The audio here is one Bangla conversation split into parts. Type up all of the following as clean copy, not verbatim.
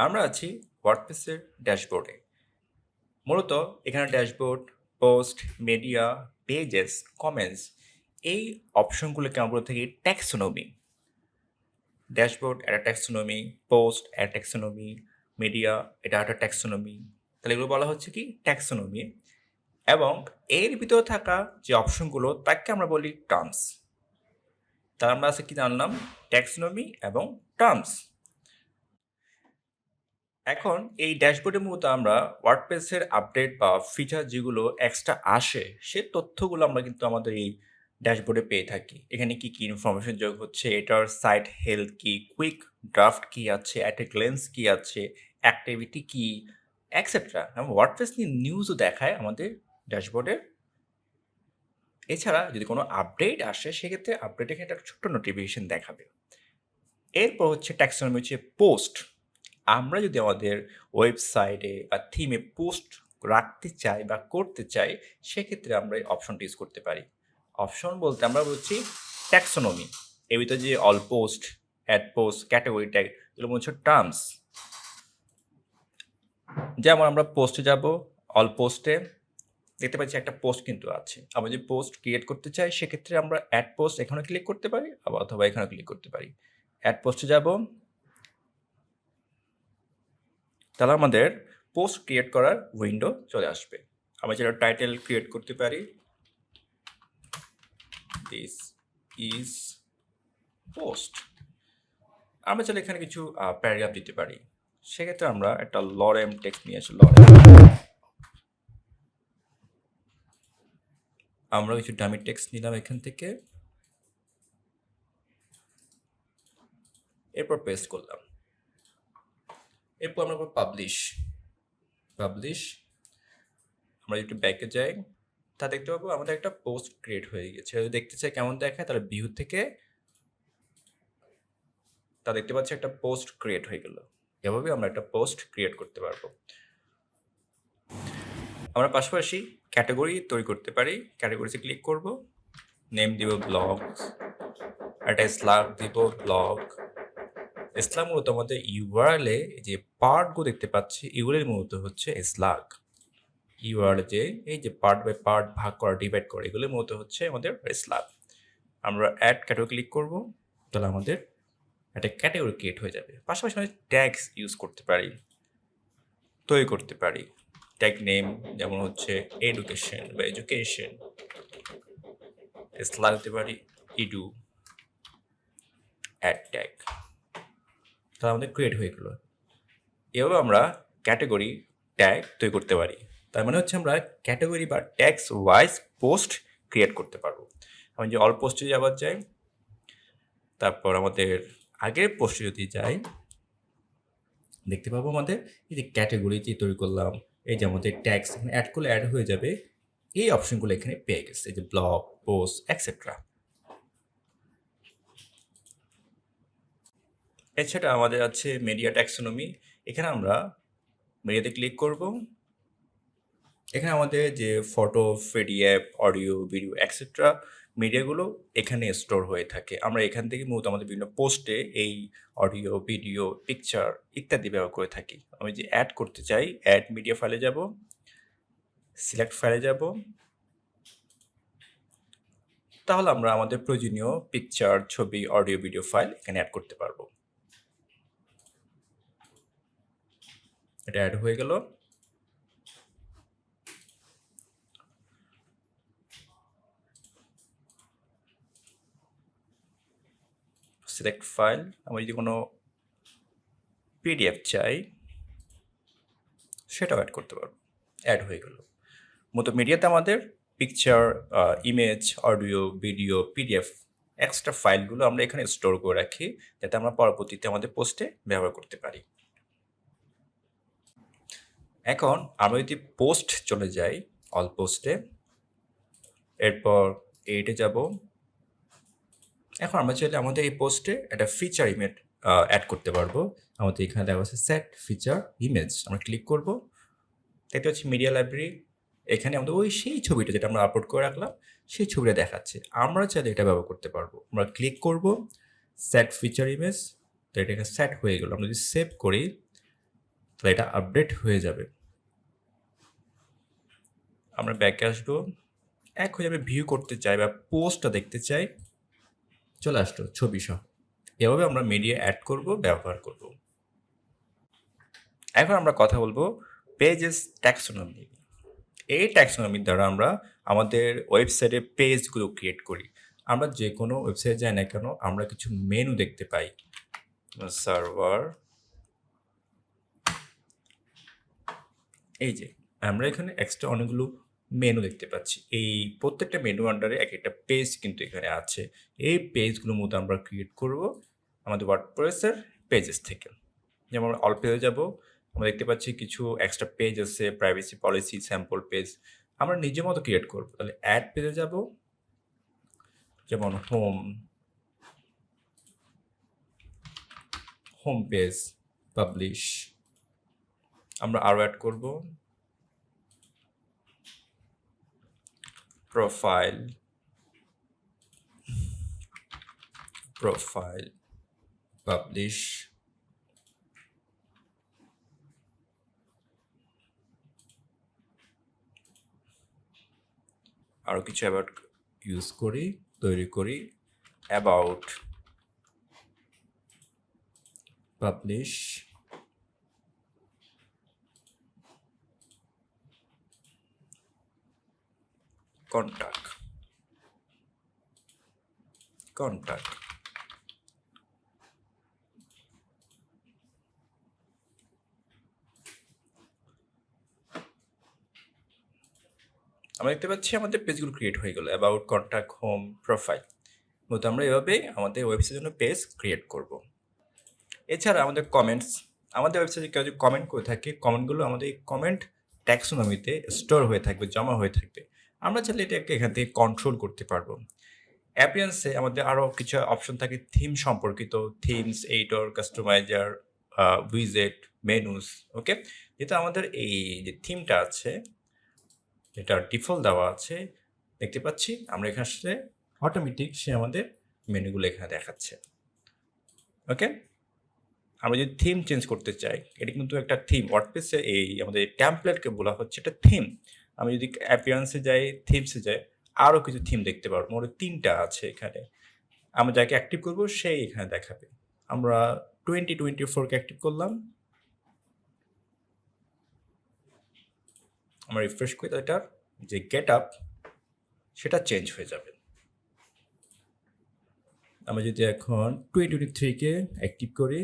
আমরা আছি ওয়ার্ডপ্রেসের ড্যাশবোর্ডে। মূলত এখানে dashboard, post, media, pages, comments এই অপশনগুলোকে আমরা বলে থাকি ট্যাক্সোনমি। ড্যাশবোর্ড একটা ট্যাক্সোনমি, পোস্ট একটা ট্যাক্সোনমি, মিডিয়া এটা একটা ট্যাক্সোনমি। তাহলে এগুলো বলা হচ্ছে কি ট্যাক্সোনমি। এবং এর ভিতরে থাকা যে অপশনগুলো তাকে আমরা বলি টার্মস। তাহলে আমরা আজকে কি জানলাম? ট্যাক্সোনমি এবং টার্মস। এখন এই ড্যাশবোর্ডের মূলত আমরা ওয়ার্ডপ্রেসের আপডেট বা ফিচার যেগুলো এক্সট্রা আসে সে তথ্যগুলো আমরা কিন্তু আমাদের এই ড্যাশবোর্ডে পেয়ে থাকি। এখানে কি কি ইনফরমেশন যোগ হচ্ছে, এটার সাইট হেলথ কি, কুইক ড্রাফট কি আছে, অ্যাট গ্লেন্স কি আছে, অ্যাক্টিভিটি কি, এক্সেট্রা। এবং ওয়ার্ডপ্রেস নিয়ে নিউজও দেখায় আমাদের ড্যাশবোর্ডে। এছাড়া যদি কোনো আপডেট আসে সেক্ষেত্রে আপডেটে একটা ছোট্ট নোটিফিকেশন দেখাবে। এরপর হচ্ছে ট্যাক্সোনমি হচ্ছে পোস্ট। আমরা যদি আমাদের ওয়েবসাইটে বা থিমে পোস্ট রাখতে চাই বা করতে চাই সেক্ষেত্রে আমরা এই অপশনটি ইউজ করতে পারি। অপশন বলতে আমরা বলছি ট্যাক্সোনমি। এর ভিতরে যে all post, add post, category tag এগুলো হচ্ছে টার্মস। যেমন আমরা পোস্টে যাব, অল পোস্টে দেখতে পাচ্ছি একটা পোস্ট কিন্তু আছে। আমরা যদি পোস্ট ক্রিয়েট করতে চাই সেক্ষেত্রে আমরা অ্যাড পোস্ট এখানে ক্লিক করতে পারি অথবা এখানে ক্লিক করতে পারি। অ্যাড পোস্টে যাব, তাহলে আমাদের পোস্ট ক্রিয়েট করার উইন্ডো চলে আসবে। আমরা যেটা টাইটেল ক্রিয়েট করতে পারি, দিস ইজ পোস্ট। আমরা চাইলে এখানে কিছু প্যারাগ্রাফ দিতে পারি। সেক্ষেত্রে আমরা একটা লরেম টেক্সট নিয়ে আসি। আমরা কিছু ডামি টেক্সট নিলাম এখান থেকে, এরপর পেস্ট করলাম। এরপর আমরা পাবলিশ। আমরা একটু ব্যাকে যাই, তা দেখতে পাবো আমাদের একটা পোস্ট ক্রিয়েট হয়ে গেছে। যদি দেখতে চাই কেমন দেখায় তাহলে ভিউ থেকে তা দেখতে পাচ্ছি একটা পোস্ট ক্রিয়েট হয়ে গেল। এভাবে আমরা একটা পোস্ট ক্রিয়েট করতে পারবো। আমরা পাশাপাশি ক্যাটাগরি তৈরি করতে পারি। ক্যাটাগরিতে ক্লিক করব, নেম দিব ব্লগ, একটা স্ল্যাগ দিব ব্লগ। স্ল্যাগ মূলত আমাদের ইউআরএলে যে পার্টগুলো দেখতে পাচ্ছি এগুলোর মূলত হচ্ছে স্ল্যাগ। ইউআরএল যে এই যে পার্ট বাই পার্ট ভাগ করা, ডিভাইড করা, এগুলোর মূলত হচ্ছে আমাদের স্ল্যাগ। আমরা অ্যাড ক্যাটাগরি ক্লিক করব, তাহলে আমাদের একটা ক্যাটাগরি ক্রিয়েট হয়ে যাবে। পাশাপাশি আমরা ট্যাগস ইউজ করতে পারি, তৈরি করতে পারি। ট্যাগ নেম যেমন হচ্ছে এডুকেশন বা এডুকেশন, স্ল্যাগ দিতে পারি ইডু, অ্যাড ট্যাগ, তাহলে আমাদের ক্রিয়েট হয়ে গেলো। এভাবে আমরা ক্যাটাগরি ট্যাগ তৈরি করতে পারি। তার মানে হচ্ছে আমরা ক্যাটাগরি বা ট্যাগস ওয়াইজ পোস্ট ক্রিয়েট করতে পারবো। আমি যে অল পোস্টে যাবার যাই, তারপর আমাদের আগের পোস্টে যদি যাই দেখতে পাবো আমাদের এই যে ক্যাটাগরি যে তৈরি করলাম, এই যে আমাদের ট্যাগস এখানে অ্যাড করলে অ্যাড হয়ে যাবে। এই অপশনগুলো এখানে পেয়ে গেছে, এই যে ব্লগ, পোস্ট, এক্সেট্রা। এছাড়া আমাদের আছে মিডিয়া ট্যাক্সোনমি। এখানে আমরা মিডিয়াতে ক্লিক করব। এখানে আমাদের যে photo, PDF, audio, video etcetera মিডিয়াগুলো এখানে স্টোর হয়ে থাকে। আমরা এখান থেকে মূলত আমাদের বিভিন্ন পোস্টে এই অডিও, ভিডিও, পিকচার ইত্যাদি ব্যবহার করে থাকি। আমি যে অ্যাড করতে চাই, অ্যাড মিডিয়া ফাইলে যাব, সিলেক্ট ফাইলে যাব, তাহলে আমরা আমাদের প্রয়োজনীয় পিকচার, ছবি, অডিও, ভিডিও ফাইল এখানে অ্যাড করতে পারবো। এটা অ্যাড হয়ে গেল। সিলেক্ট ফাইল, আমরা যদি কোনো পিডিএফ চাই সেটাও অ্যাড করতে পারবো। অ্যাড হয়ে গেল। মতো মিডিয়াতে আমাদের picture, image, audio, video, PDF extra ফাইলগুলো আমরা এখানে স্টোর করে রাখি যাতে আমরা পরবর্তীতে আমাদের পোস্টে ব্যবহার করতে পারি। এখন আমরা যদি পোস্ট চলে যাই, অল পোস্টে, এরপর এইটে যাব। এখন আমরা চাইলে আমাদের এই পোস্টে একটা ফিচার ইমেজ অ্যাড করতে পারবো। আমাদের এখানে দেওয়া আছে সেট ফিচার ইমেজ, আমরা ক্লিক করব। এটা হচ্ছে মিডিয়া লাইব্রেরি। এখানে আমাদের ওই সেই ছবিটা যেটা আমরা আপলোড করে রাখলাম সেই ছবিটা দেখাচ্ছে। আমরা চাইলে এটা ব্যবহার করতে পারবো। আমরা ক্লিক করব সেট ফিচার ইমেজ, তো এটা এখানে সেট হয়ে গেল। আমরা যদি সেভ করি তাহলে এটা আপডেট হয়ে যাবে। আমরা ব্যাকে আসবো। এখন আমি ভিউ করতে চাই বা পোস্টটা দেখতে চাই, চলে আসলো ছবি সহ। এভাবে আমরা মিডিয়া অ্যাড করব, ব্যবহার করব। এখন আমরা কথা বলবো পেজেস ট্যাক্সোনমি। এই ট্যাক্সোনমির দ্বারা আমরা আমাদের ওয়েবসাইটে পেজগুলো ক্রিয়েট করি। আমরা যে কোনো ওয়েবসাইটে যাই না কেন, আমরা কিছু মেনু দেখতে পাই। সার্ভার, এই যে আমরা এখানে এক্সট্রা অনেকগুলো মেনু দেখতে পাচ্ছি। এই প্রত্যেকটা মেনু আন্ডারে এক একটা পেজ কিন্তু এখানে আছে। এই পেজগুলোর মধ্যে আমরা ক্রিয়েট করব আমাদের ওয়ার্ডপ্রেসের পেজেস থেকে। যেমন অল পেজে যাব, আমরা দেখতে পাচ্ছি কিছু এক্সট্রা পেজ আছে, প্রাইভেসি পলিসি, স্যাম্পল পেজ। আমরা নিজের মতো ক্রিয়েট করব। তাহলে অ্যাড পেজে যাব, যেমন হোম পেজ, পাবলিশ। আমরা আরও অ্যাড করব প্রোফাইল, পাবলিশ। আরও কিছু অ্যাবাউট ইউজ করি, তৈরি করি। About, publish, contact. আমরা দেখতে পাচ্ছি আমাদের পেজগুলো ক্রিয়েট হয়ে গেল, অ্যাবাউট, কন্ট্যাক্ট, হোম, প্রোফাইল। মূলত আমরা এভাবে আমাদের ওয়েবসাইটের জন্য পেজ ক্রিয়েট করব। এছাড়া আমাদের কমেন্টস, আমাদের ওয়েবসাইটে কেউ যদি কমেন্ট করে থাকে, কমেন্টগুলো আমাদের এই কমেন্ট ট্যাক্সোনমিতে স্টোর হয়ে থাকবে, জমা হয়ে থাকবে। আমরা চাইলে এটাকে এখান থেকে কন্ট্রোল করতে পারবো। অ্যাপিয়ান্সে আমাদের আরও কিছু অপশন থাকে থিম সম্পর্কিত, থিমস, এডিটর, কাস্টমাইজার, উইজেট, মেনুস। ওকে, যেহেতু আমাদের এই যে থিমটা আছে, এটা ডিফল্ট দেওয়া আছে, দেখতে পাচ্ছি আমরা এখানে আসলে অটোমেটিক সে আমাদের মেনুগুলো এখানে দেখাচ্ছে। ওকে, আমরা যদি থিম চেঞ্জ করতে চাই, এটা কিন্তু একটা থিম। ওয়ার্ডপ্রেসে এই আমাদের টেমপ্লেটকে বলা হচ্ছে এটা থিম। আমি যদি অ্যাপিয়ারেন্সে যাই, থিমসে যাই, আরও কিছু থিম দেখতে পারবো। মোট 3টা আছে এখানে। আমরা যাকে অ্যাক্টিভ করবো সেই এখানে দেখাবে। আমরা 2024-কে অ্যাক্টিভ করলাম, আমরা রিফ্রেশ করি, এটার যে গেট আপ সেটা চেঞ্জ হয়ে যাবে। আমরা যদি এখন 2023-কে অ্যাক্টিভ করি,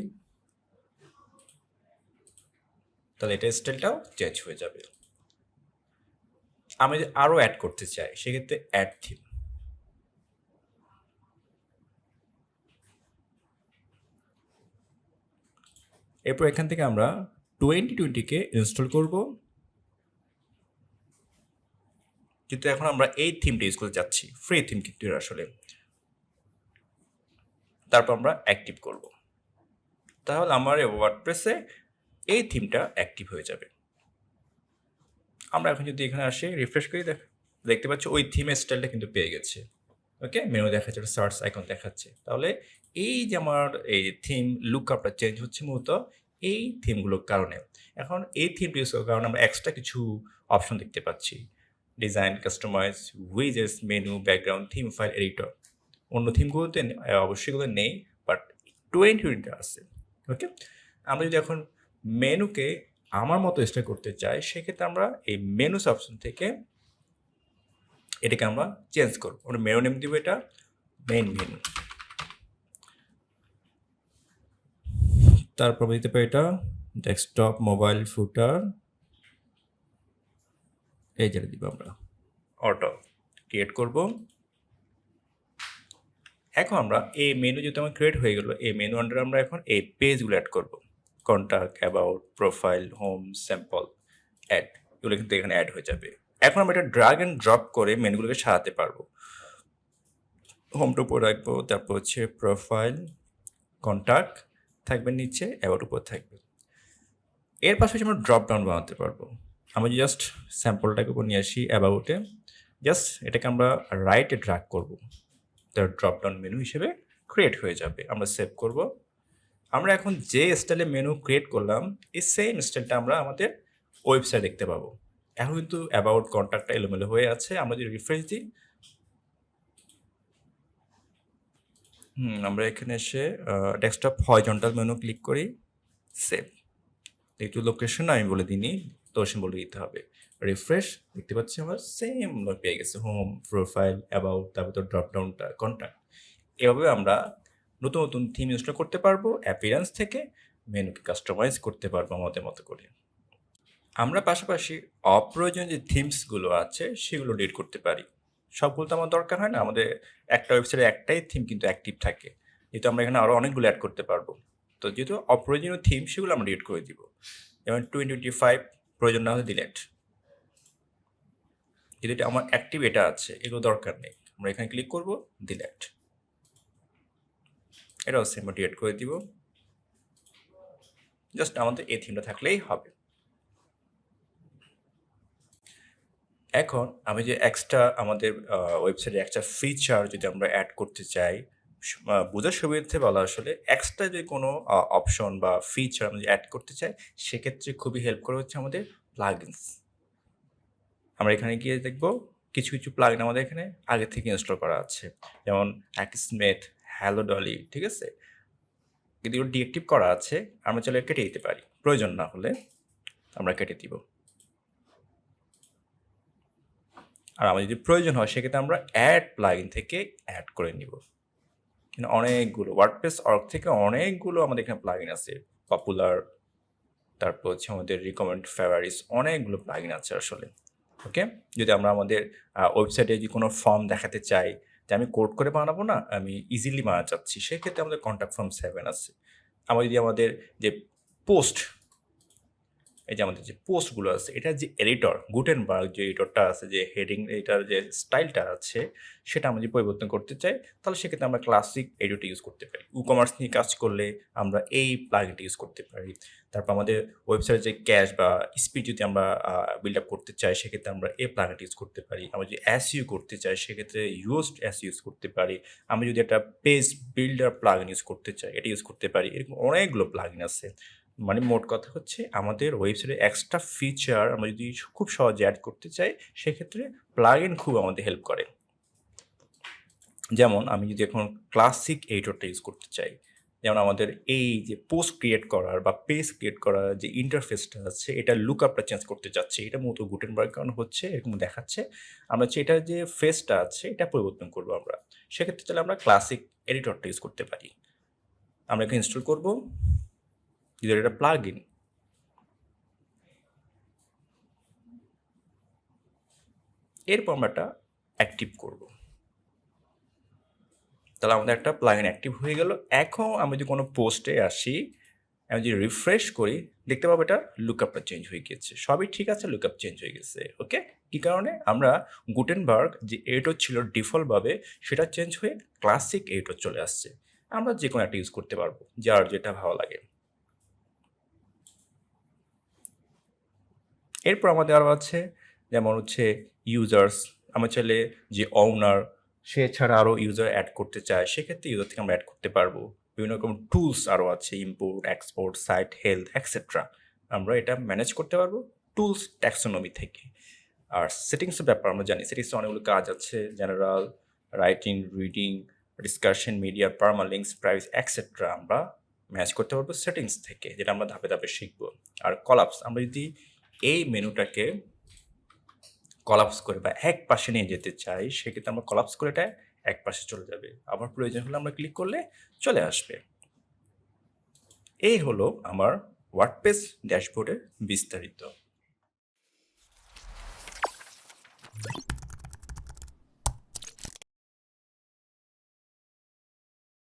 তাহলে এটা স্টাইলটাও চেঞ্জ হয়ে যাবে। আমি যদি আরও অ্যাড করতে চাই, সেক্ষেত্রে অ্যাড থিম। এরপর এখান থেকে আমরা 2020-কে ইনস্টল করব, কিন্তু এখন আমরা এই থিমটা ইউজ করতে যাচ্ছি, ফ্রি থিম কিন্তু এর আসলে। তারপর আমরা অ্যাক্টিভ করব, তাহলে আমার ওয়ার্ডপ্রেসে এই থিমটা অ্যাক্টিভ হয়ে যাবে। আমরা এখন যদি এখানে আসি, রিফ্রেশ করি, দেখতে পাচ্ছি ওই থিমের স্টাইলটা কিন্তু পেয়ে গেছে। ওকে, মেনু দেখাচ্ছে, সার্চ আইকন দেখাচ্ছে। তাহলে এই যে আমার এই থিম লুকআপটা চেঞ্জ হচ্ছে মূলত এই থিমগুলোর কারণে। এখন এই থিমটা ইউজ করার কারণে আমরা এক্সট্রা কিছু অপশন দেখতে পাচ্ছি, design, customise, widgets, menu, background, theme file, editor. অন্য থিমগুলোতে অবশ্যই এগুলো নেই, বাট 2020 আছে। ওকে, আমরা যদি এখন মেনুকে আমার মতো স্টাইল করতে চাই, সেক্ষেত্রে আমরা এই মেনুস অপশন থেকে এটাকে আমরা চেঞ্জ করবো। আমরা মেনু নেম দিব এটা মেইন মেনু। তারপর দিতে পারি এটা ডেস্কটপ, মোবাইল, ফুটার, এই যেটা দিব আমরা অটো ক্রিয়েট করব। এখন আমরা এই মেনু যেহেতু আমার ক্রিয়েট হয়ে গেল, এই মেনু আন্ডারে আমরা এখন এই পেজগুলো অ্যাড করব। Contact, about, profile, home, sample, add, এগুলো কিন্তু এখানে অ্যাড হয়ে যাবে। এখন আমরা এটা ড্রাগ অ্যান্ড ড্রপ করে মেনুগুলোকে সাজাতে পারবো। হোমটা উপর রাখবো, তারপর হচ্ছে প্রোফাইল, কন্ট্যাক্ট থাকবে নিচে, অ্যাবাউট উপর থাকবে। এর পাশাপাশি আমরা ড্রপ ডাউন বানাতে পারবো। আমরা জাস্ট স্যাম্পলটাকে উপর নিয়ে আসি অ্যাবাউটে, জাস্ট এটাকে আমরা রাইটে ড্র্যাগ করব, তার ড্রপ ডাউন মেনু হিসেবে ক্রিয়েট হয়ে যাবে। আমরা সেভ করব, আমরা এখন যে স্টাইলে মেনু ক্রিয়েট করলাম এই সেম স্টাইলটা আমরা আমাদের ওয়েবসাইট দেখতে পাবো। এখন কিন্তু অ্যাবাউট কন্ট্যাক্টটা এলোমেলো হয়ে আছে। আমরা যদি রিফ্রেশ দিই, আমরা এখানে এসে ডেস্কটপ হরাইজন্টাল মেনু ক্লিক করি, সেভ। একটু লোকেশন আমি বলে দিইনি, লোকেশন বলে দিতে হবে। রিফ্রেশ, দেখতে পাচ্ছি আমার সেম পেয়ে গেছে, হোম, প্রোফাইল, অ্যাবাউট, তারপর তো ড্রপ ডাউনটা কন্ট্যাক্ট। এভাবে আমরা নতুন নতুন থিম ইনস্টল করতে পারবো, অ্যাপিয়ারেন্স থেকে মেনুকে কাস্টমাইজ করতে পারবো আমাদের মতো করে। আমরা পাশাপাশি অপ্রয়োজনীয় যে থিমসগুলো আছে সেগুলো ডিলিট করতে পারি। সবগুলো তো আমার দরকার হয় না, আমাদের একটা ওয়েবসাইটে একটাই থিম কিন্তু অ্যাক্টিভ থাকে, যেহেতু আমরা এখানে আরও অনেকগুলো অ্যাড করতে পারবো। তো যেহেতু অপ্রয়োজনীয় থিম সেগুলো আমরা ডিলিট করে দিব, যেমন 2025 প্রয়োজন না হলে ডিলেট। যেহেতু এটা আমার অ্যাক্টিভ এটা আছে, এগুলো দরকার নেই, আমরা এখানে ক্লিক করব, ডিলেট। এটাও সেম ডিলেট করে দিব, জাস্ট আমাদের এই থিমটা থাকলেই হবে। এখন আমি যে এক্সট্রা আমাদের ওয়েবসাইটে একটা ফিচার যদি আমরা অ্যাড করতে চাই, বোঝার সুবিধার্থে বলা আসলে এক্সট্রা যদি কোনো অপশন বা ফিচার আমরা অ্যাড করতে চাই, সেক্ষেত্রে খুবই হেল্প করে হচ্ছে আমাদের প্লাগইনস। আমরা এখানে গিয়ে দেখব কিছু কিছু প্লাগইন আমাদের এখানে আগে থেকে ইনস্টল করা আছে, যেমন অ্যাকিসমেট, হ্যালো ডলি, ঠিক আছে। কিন্তু এগুলো ডিএক্টিভ করা আছে, আমরা চাইলে কেটে দিতে পারি, প্রয়োজন না হলে আমরা কেটে দিব। আর আমার যদি প্রয়োজন হয় সেক্ষেত্রে আমরা অ্যাড প্লাগইন থেকে অ্যাড করে নিব। কিন্তু অনেকগুলো ওয়ার্ডপ্রেস অর্গ থেকে অনেকগুলো আমাদের এখানে প্লাগইন আছে, পপুলার, তারপর হচ্ছে আমাদের রিকমেন্ড, ফেভারিটস, অনেকগুলো প্লাগইন আছে আসলে। ওকে, যদি আমরা আমাদের ওয়েবসাইটে যদি কোনো ফর্ম দেখাতে চাই যে আমি কোড করে বানাবো না, আমি ইজিলি বানাতে চাচ্ছি, সেক্ষেত্রে আমাদের কন্ট্যাক্ট ফর্ম 7 আছে। আমরা যদি আমাদের যে পোস্ট, এই যে আমাদের যে পোস্টগুলো আছে, এটা যে এডিটর গুটেনবার্গ যে এডিটরটা আছে, যে হেডিং এটার যে স্টাইলটা আছে, সেটা আমরা যদি পরিবর্তন করতে চাই, তাহলে সেক্ষেত্রে আমরা ক্লাসিক এডিটর ইউজ করতে পারি। কমার্স নিয়ে কাজ করলে আমরা এই প্লাগইনটা ইউজ করতে পারি। তারপর আমাদের ওয়েবসাইটে যে ক্যাশ বা স্পিড যদি আমরা বিল্ড আপ করতে চাই, সেক্ষেত্রে আমরা এই প্লাগইনটা ইউজ করতে পারি। আমরা যদি এসইও করতে চাই, সেক্ষেত্রে ইউজড এসইও ইউজ করতে পারি। আমি যদি একটা পেজ বিল্ডার প্লাগইন ইউজ করতে চাই, এটা ইউজ করতে পারি। এরকম অনেকগুলো প্লাগইন আছে। মানে মোট কথা হচ্ছে আমাদের ওয়েবসাইটে এক্সট্রা ফিচার আমরা যদি খুব সহজে অ্যাড করতে চাই, সেক্ষেত্রে প্লাগইন খুব আমাদের হেল্প করে। যেমন আমি যদি এখন ক্লাসিক এডিটরটা ইউজ করতে চাই, যেমন আমাদের এই যে পোস্ট ক্রিয়েট করার বা পেজ ক্রিয়েট করার যে ইন্টারফেসটা আছে, এটা লুকআপটা চেঞ্জ করতে চাচ্ছি, এটা মূলত গুটেনবার্গ কারণ হচ্ছে এরকম দেখাচ্ছে। আমরা হচ্ছে এটার যে ফেসটা আছে এটা পরিবর্তন করবো আমরা, সেক্ষেত্রে চাইলে আমরা ক্লাসিক এডিটরটা ইউজ করতে পারি। আমরা এখানে ইনস্টল করবো, যদি এটা প্লাগইন, এরপর আমরা এটা অ্যাক্টিভ করব, তাহলে আমাদের একটা প্লাগইন অ্যাক্টিভ হয়ে গেল। এখন আমি যদি কোনো পোস্টে আসি, আমি যদি রিফ্রেশ করি, দেখতে পাবো এটা লুকআপটা চেঞ্জ হয়ে গেছে, সবই ঠিক আছে, লুকআপ চেঞ্জ হয়ে গেছে। ওকে, কি কারণে? আমরা গুটেনবার্গ যে এডিটর ছিল ডিফল্টভাবে, সেটা চেঞ্জ হয়ে ক্লাসিক এডিটর চলে আসছে। আমরা যে কোনো একটা ইউজ করতে পারবো, যার যেটা ভালো লাগে। এরপর আমাদের আরও আছে, যেমন হচ্ছে ইউজার্স। আমরা চাইলে যে ওনার, সে ছাড়া আরও ইউজার অ্যাড করতে চায়, সেক্ষেত্রে ইউজার থেকে আমরা অ্যাড করতে পারবো। বিভিন্ন রকম টুলস আরও আছে, import, export, site health etcetera, আমরা এটা ম্যানেজ করতে পারবো টুলস ট্যাক্সোনমি থেকে। আর সেটিংসের ব্যাপার আমরা জানি, সেটিংসে অনেকগুলো কাজ আছে, general, writing, reading, discussion, media, permalinks, price extra, আমরা ম্যানেজ করতে পারবো সেটিংস থেকে, যেটা আমরা ধাপে ধাপে শিখবো। আর কলাপস, আমরা যদি এই মেনুটাকে কলাপস করে বা এক পাশে নিয়ে যেতে চাই, সেক্ষেত্রে আমরা কলাপস করে এটা এক পাশে চলে যাবে, আবার প্রয়োজন হলে আমরা ক্লিক করলে চলে আসবে। এই হলো আমার ওয়ার্ডপ্রেস ড্যাশবোর্ডের বিস্তারিত।